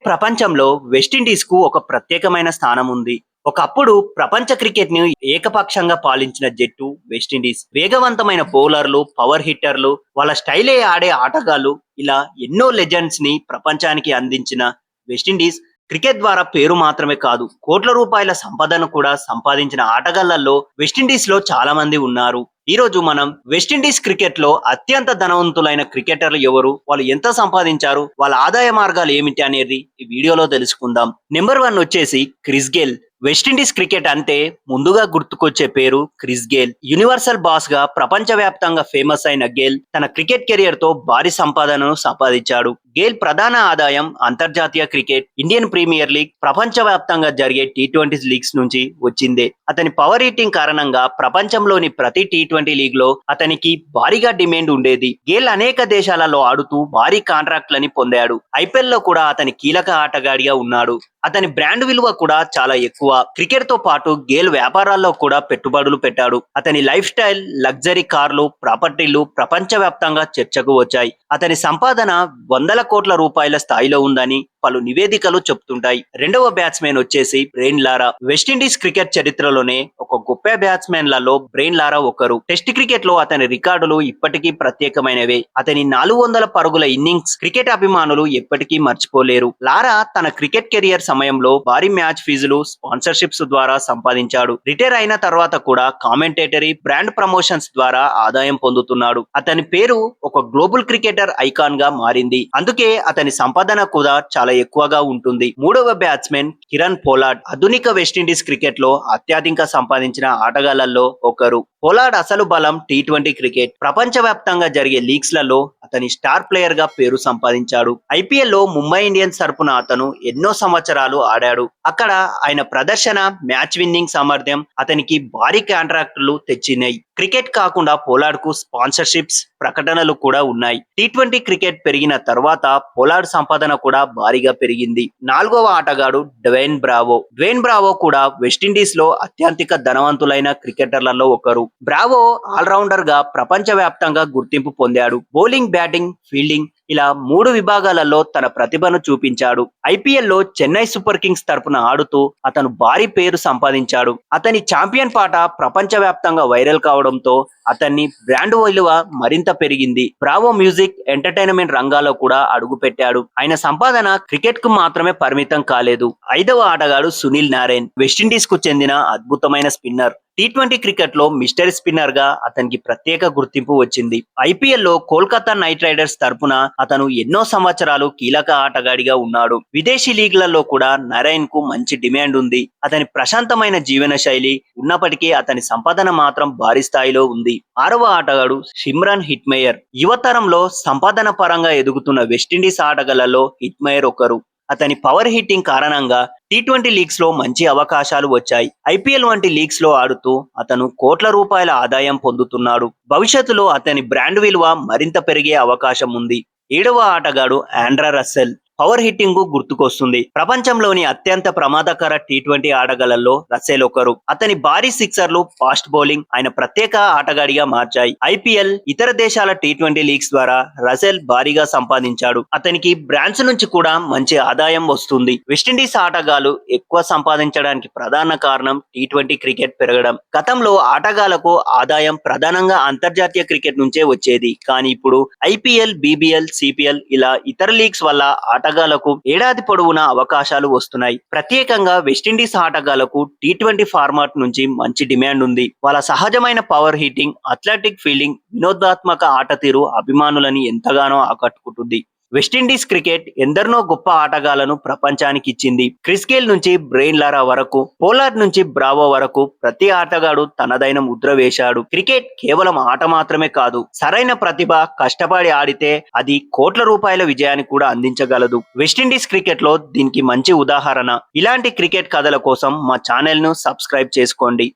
ప్రపంచంలో వెస్టిండీస్‌కు ఒక ప్రత్యేకమైన స్థానం ఉంది. ఒకప్పుడు ప్రపంచ క్రికెట్‌ని ఏకపక్షంగా పాలించిన జట్టు వెస్టిండీస్. వేగవంతమైన బౌలర్లు, పవర్ హిట్టర్లు, వాళ్ళ స్టైలే ఆడే ఆటగాళ్లు ఇలా ఎన్నో లెజెండ్స్‌ని ప్రపంచానికి అందించిన వెస్టిండీస్ క్రికెట్ ద్వారా పేరు మాత్రమే కాదు, కోట్ల రూపాయల సంపదను కూడా సంపాదించిన ఆటగాళ్లలో వెస్టిండీస్‌లో చాలా మంది ఉన్నారు. ఈరోజు మనం వెస్టిండీస్ క్రికెట్ లో అత్యంత ధనవంతులైన క్రికెటర్లు ఎవరు, వాళ్ళు ఎంత సంపాదించారు, వాళ్ళ ఆదాయ మార్గాలు ఏమిటి అనేది ఈ వీడియోలో తెలుసుకుందాం. నెంబర్ 1 వచ్చేసి క్రిస్ గేల్. వెస్టిండీస్ క్రికెట్ అంటే ముందుగా గుర్తుకొచ్చే పేరు క్రిస్ గేల్. యూనివర్సల్ బాస్ గా ప్రపంచవ్యాప్తంగా ఫేమస్ అయిన గేల్ తన క్రికెట్ కెరియర్ తో భారీ సంపాదనను సంపాదించాడు. గేల్ ప్రధాన ఆదాయం అంతర్జాతీయ క్రికెట్, ఇండియన్ ప్రీమియర్ లీగ్, ప్రపంచవ్యాప్తంగా జరిగే టీ20 లీగ్స్ నుంచి వచ్చిందే. అతని పవర్ హిట్టింగ్ కారణంగా ప్రపంచంలోని ప్రతి టీ20 లీగ్ లో అతనికి భారీగా డిమాండ్ ఉండేది. గేల్ అనేక దేశాలలో ఆడుతూ భారీ కాంట్రాక్ట్లని పొందాడు. ఐపీఎల్ లో కూడా అతని కీలక ఆటగాడిగా ఉన్నాడు. అతని బ్రాండ్ విలువ కూడా చాలా ఎక్కువ. క్రికెట్ తో పాటు గేల్ వ్యాపారాల్లో కూడా పెట్టుబడులు పెట్టాడు. అతని లైఫ్ స్టైల్, లగ్జరీ కార్లు, ప్రాపర్టీలు ప్రపంచవ్యాప్తంగా చర్చకు వచ్చాయి. అతని సంపాదన వందల కోట్ల రూపాయల స్థాయిలో ఉందని పలు నివేదికలు చెప్తుంటాయి. రెండవ బ్యాట్స్మెన్ వచ్చేసి బ్రెయిన్ లారా. వెస్టిండీస్ క్రికెట్ చరిత్రలోనే ఒక గొప్ప బ్యాట్స్మెన్ లలో బ్రెయిన్ లారా ఒకరు. టెస్ట్ క్రికెట్ లో అతని రికార్డులు ఇప్పటికీ ప్రత్యేకమైనవే. అతని 400 పరుగుల ఇన్నింగ్స్ క్రికెట్ అభిమానులు ఎప్పటికీ మర్చిపోలేరు. లారా తన క్రికెట్ కెరియర్ సమయంలో భారీ మ్యాచ్ ఫీజులు, స్పాన్సర్షిప్స్ ద్వారా సంపాదించాడు. రిటైర్ అయిన తర్వాత కూడా కామెంటేటరీ, బ్రాండ్ ప్రమోషన్స్ ద్వారా ఆదాయం పొందుతున్నాడు. అతని పేరు ఒక గ్లోబల్ క్రికెటర్ ఐకాన్ గా మారింది. అందుకే అతని సంపాదన కూడా చాలా ఎక్కువగా ఉంటుంది. మూడవ బ్యాట్స్మెన్ కిరణ్ పోలార్డ్. ఆధునిక వెస్టిండీస్ క్రికెట్ లో అత్యధికంగా సంపాదించిన ఆటగాళ్లలో ఒకరు. పోలార్డ్ అసలు బలం టీ20 క్రికెట్. ప్రపంచవ్యాప్తంగా జరిగే లీగ్స్ లలో అతని స్టార్ ప్లేయర్ గా పేరు సంపాదించాడు. ఐపీఎల్ లో ముంబై ఇండియన్స్ తరపున అతను ఎన్నో సంవత్సరాలు ఆడాడు. అక్కడ ఆయన ప్రదర్శన, మ్యాచ్ విన్నింగ్ సామర్థ్యం అతనికి భారీ కాంట్రాక్టులు తెచ్చినాయి. క్రికెట్ కాకుండా పోలార్డ్ కు స్పాన్సర్షిప్స్, ప్రకటనలు కూడా ఉన్నాయి. టీ20 క్రికెట్ పెరిగిన తర్వాత పోలార్డ్ సంపాదన కూడా భారీగా పెరిగింది. నాలుగవ ఆటగాడు డ్వేన్ బ్రావో. డ్వేన్ బ్రావో కూడా వెస్టిండీస్ లో అత్యంత ధనవంతులైన క్రికెటర్లలో ఒకరు. బ్రావో ఆల్రౌండర్ గా ప్రపంచవ్యాప్తంగా గుర్తింపు పొందాడు. బౌలింగ్, బ్యాటింగ్, ఫీల్డింగ్ ఇలా 3 విభాగాలలో తన ప్రతిభను చూపించాడు. ఐపీఎల్ లో చెన్నై సూపర్ కింగ్స్ తరపున ఆడుతూ అతను భారీ పేరు సంపాదించాడు. అతని ఛాంపియన్ పాట ప్రపంచవ్యాప్తంగా వైరల్ కావడంతో అతన్ని బ్రాండ్ విలువ మరింత పెరిగింది. బ్రావో మ్యూజిక్, ఎంటర్టైన్మెంట్ రంగాల్లో కూడా అడుగు పెట్టాడు. ఆయన సంపాదన క్రికెట్ కు మాత్రమే పరిమితం కాలేదు. ఐదవ ఆటగాడు సునీల్ నారాయణ్. వెస్టిండీస్ కు చెందిన అద్భుతమైన స్పిన్నర్. టీ20 క్రికెట్ లో మిస్టరీ స్పిన్నర్ గా అతనికి ప్రత్యేక గుర్తింపు వచ్చింది. ఐపీఎల్ లో కోల్కతా నైట్ రైడర్స్ తరపున అతను ఎన్నో సంవత్సరాలు కీలక ఆటగాడిగా ఉన్నాడు. విదేశీ లీగ్లలో కూడా నారాయణ్ కు మంచి డిమాండ్ ఉంది. అతని ప్రశాంతమైన జీవన శైలి ఉన్నప్పటికీ అతని సంపాదన మాత్రం భారీ స్థాయిలో ఉంది. ఆరవ ఆటగాడు సిమ్రాన్ హిట్మేయర్. యువతరంలో సంపాదన పరంగా ఎదుగుతున్న వెస్టిండీస్ ఆటగాళ్లలో హిట్మేయర్ ఒకరు. అతని పవర్ హిట్టింగ్ కారణంగా టీ20 లీగ్స్ లో మంచి అవకాశాలు వచ్చాయి. ఐపీఎల్ వంటి లీగ్స్ లో ఆడుతూ అతను కోట్ల రూపాయల ఆదాయం పొందుతున్నాడు. భవిష్యత్తులో అతని బ్రాండ్ విలువ మరింత పెరిగే అవకాశం ఉంది. ఏడవ ఆటగాడు ఆండ్రే రస్సెల్. పవర్ హిట్టింగ్ గుర్తుకొస్తుంది. ప్రపంచంలోని అత్యంత ప్రమాదకర టీ20 ఆటగాళ్లలో రస్సెల్ ఒకరు. అతని భారీ సిక్సర్లు, ఫాస్ట్ బౌలింగ్ ఆయన ప్రత్యేక ఆటగాడిగా మార్చాయి. ఐపీఎల్, ఇతర దేశాల టీ20 లీగ్స్ ద్వారా రస్సెల్ భారీగా సంపాదించాడు. అతనికి బ్రాండ్స్ నుంచి కూడా మంచి ఆదాయం వస్తుంది. వెస్టిండీస్ ఆటగాళ్లు ఎక్కువ సంపాదించడానికి ప్రధాన కారణం టీ20 క్రికెట్ పెరగడం. గతంలో ఆటగాళ్లకు ఆదాయం ప్రధానంగా అంతర్జాతీయ క్రికెట్ నుంచే వచ్చేది. కానీ ఇప్పుడు ఐపీఎల్, బీబీఎల్, సిపిఎల్ ఇలా ఇతర లీగ్స్ వల్ల ఆటగాళ్లకు ఏడాది పొడవునా అవకాశాలు వస్తున్నాయి. ప్రత్యేకంగా వెస్టిండీస్ ఆటగాళ్లకు టీ20 ఫార్మాట్ నుంచి మంచి డిమాండ్ ఉంది. వాళ్ళ సహజమైన పవర్ హిట్టింగ్, అథ్లెటిక్ ఫీల్డింగ్, వినోదాత్మక ఆట తీరు అభిమానులని ఎంతగానో ఆకట్టుకుంటుంది. వెస్టిండీస్ క్రికెట్ ఎందరినో గొప్ప ఆటగాళ్లను ప్రపంచానికి ఇచ్చింది. క్రిస్ గేల్ నుంచి బ్రెయిన్ లారా వరకు, పోలార్డ్ నుంచి బ్రావో వరకు ప్రతి ఆటగాడు తనదైన ముద్ర వేశాడు. క్రికెట్ కేవలం ఆట మాత్రమే కాదు, సరైన ప్రతిభ, కష్టపడి ఆడితే అది కోట్ల రూపాయల విజయాన్ని కూడా అందించగలదు. వెస్టిండీస్ క్రికెట్ లో దీనికి మంచి ఉదాహరణ. ఇలాంటి క్రికెట్ కథల కోసం మా ఛానల్ ను సబ్స్క్రైబ్ చేసుకోండి.